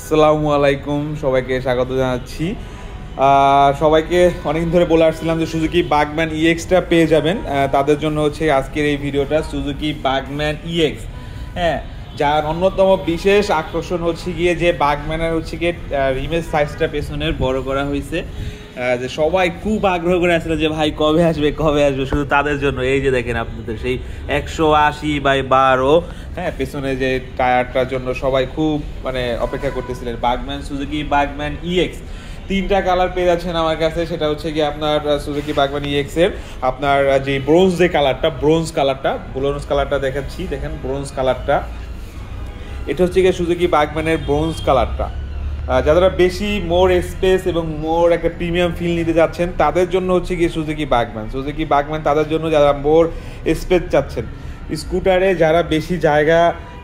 আসসালামু আলাইকুম, সবাইকে স্বাগত জানাচ্ছি। সবাইকে অনেকদিন ধরে বলে আসছিলাম যে সুজুকি বাগম্যান ইএক্সটা পেয়ে যাবেন, তাদের জন্য হচ্ছে আজকের এই ভিডিওটা। সুজুকি বাগম্যান ইএক্স, হ্যাঁ, যার অন্যতম বিশেষ আকর্ষণ হচ্ছে গিয়ে যে বাগম্যানের হচ্ছে গিয়ে রিমের সাইজটা পেছনের বড় করা হয়েছে, যে সবাই খুব আগ্রহ করে আসছিল যে ভাই কবে আসবে কবে আসবে, শুধু তাদের জন্য। এই যে দেখেন আপনাদের সেই 180/12, হ্যাঁ, পেছনে যে টায়ারটার জন্য সবাই খুব অপেক্ষা করতেছিলেন। বাগম্যান সুজুকি বাগম্যান ইএক্স 3টা কালার পেয়ে যাচ্ছেন আমার কাছে। সেটা হচ্ছে কি আপনার সুজুকি বাগম্যান ইএক্স এর আপনার যে ব্রোঞ্জ কালারটা দেখাচ্ছি, দেখেন ব্রোঞ্জ কালারটা। এটা হচ্ছে গিয়ে সুজুকি বাগম্যানের ব্রোঞ্জ কালারটা। যারা বেশি মোর স্পেস এবং মোর একটা প্রিমিয়াম ফিল নিতে যাচ্ছেন তাদের জন্য হচ্ছে গিয়ে সুজুকি বাগম্যান তাদের জন্য যারা মোর স্পেস চাচ্ছেন, স্কুটারে যারা বেশি জায়গা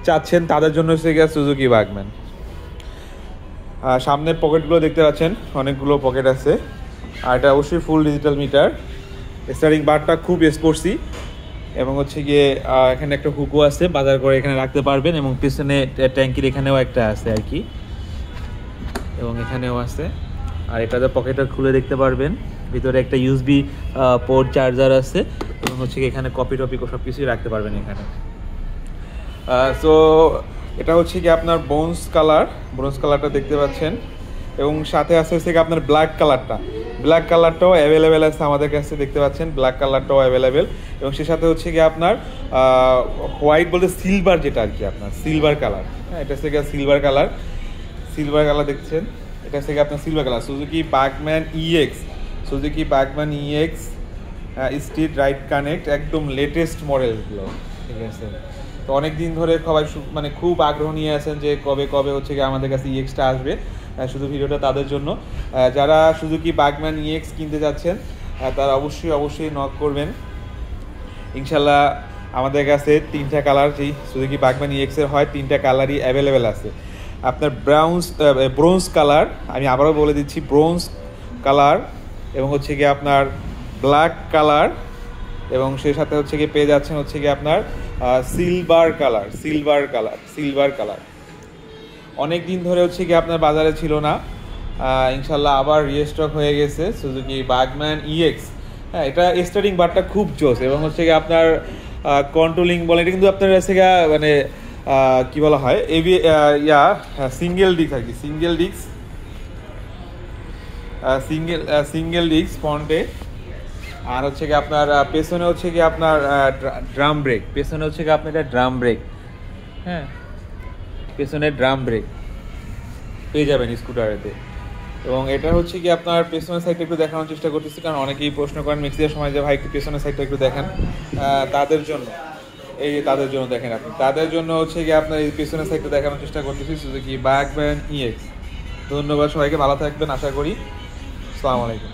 চাচ্ছেন তাদের জন্য হচ্ছে গিয়ে সুজুকি বাগম্যান। সামনের পকেটগুলো দেখতে পাচ্ছেন, অনেকগুলো পকেট আছে, আর এটা অবশ্যই ফুল ডিজিটাল মিটার। স্টারিং বারটা খুব স্পোর্টসি এবং হচ্ছে গিয়ে এখানে একটা হুকও আছে, বাজার করে এখানে রাখতে পারবেন, এবং পিছনে ট্যাঙ্কির এখানেও একটা আছে আর কি, এবং এখানেও আছে। আর এটাতে পকেটটা খুলে দেখতে পারবেন, ভিতরে একটা ইউএসবি পোর্ট চার্জার আছে, এবং হচ্ছে কি এখানে কপি সব কিছুই রাখতে পারবেন এখানে। সো এটা হচ্ছে কি আপনার ব্রোঞ্জ কালারটা দেখতে পাচ্ছেন, এবং সাথে আছে হচ্ছে কি আপনার ব্ল্যাক কালারটাও অ্যাভেলেবেল আছে আমাদের কাছে, দেখতে পাচ্ছেন ব্ল্যাক কালারটাও অ্যাভেলেবেল। এবং সে সাথে হচ্ছে কি আপনার হোয়াইট বলতে সিলভার, যেটা আর কি আপনার সিলভার কালার, হ্যাঁ, এটা হচ্ছে গিয়ে সিলভার কালার দেখছেন, এটা হচ্ছে আপনার silver colour. Suzuki Burgman EX street ride connect, একদম লেটেস্ট মডেলগুলো, ঠিক আছে। তো অনেক দিন ধরে সবাই খুব আগ্রহ নিয়ে আছেন যে কবে হচ্ছে গিয়ে আমাদের কাছে ইএক্সটা আসবে। শুধু ভিডিওটা তাদের জন্য, যারা সুজুকি বাগম্যান ইএক্স কিনতে যাচ্ছেন তারা অবশ্যই নক করবেন। ইনশাল্লাহ আমাদের কাছে 3টা কালার যেই সুজুকি বাগম্যান ইএক্স এর হয়, 3টা কালারই অ্যাভেলেবেল আছে। আপনার ব্রোঞ্জ কালার, আমি আবারও বলে দিচ্ছি, ব্রোঞ্জ কালার, এবং হচ্ছে গিয়ে আপনার ব্ল্যাক কালার, এবং সেই সাথে হচ্ছে গিয়ে পেয়ে যাচ্ছেন হচ্ছে গিয়ে আপনার সিলভার কালার। অনেক দিন ধরে হচ্ছে গিয়ে আপনার বাজারে ছিল না, ইনশাল্লাহ আবার রিস্টক হয়ে গেছে সুজুকি বাগম্যান ইএক্স। হ্যাঁ, এটা স্টার্টিং বারটা খুব জোস, এবং হচ্ছে গিয়ে আপনার কন্ট্রোলিং বলে, এটা কিন্তু আপনার কাছে কি বলা হয়, সিঙ্গেল ডিস্ক ফ্রন্টে। আর হচ্ছে কি আপনার পেছনে হচ্ছে কি আপনার ড্রাম ব্রেক, হ্যাঁ, পেছনে ড্রাম ব্রেক পেয়ে যাবেন স্কুটারেতে। এবং এটা হচ্ছে কি আপনার পেছনের সাইডটা একটু দেখানোর চেষ্টা করতেছি, কারণ অনেকেই প্রশ্ন করেন মিক্সির সময় যে ভাই একটু পেছনের সাইডটা একটু দেখান। তাদের জন্য দেখেন, আপনি তাদের জন্য হচ্ছে কি আপনার এই পেছনের সাইডটা দেখানোর চেষ্টা করতেছি, সুজুকি বাগম্যান ইএক্স। ধন্যবাদ সবাইকে, ভালো থাকবেন আশা করি। আসসালামু আলাইকুম।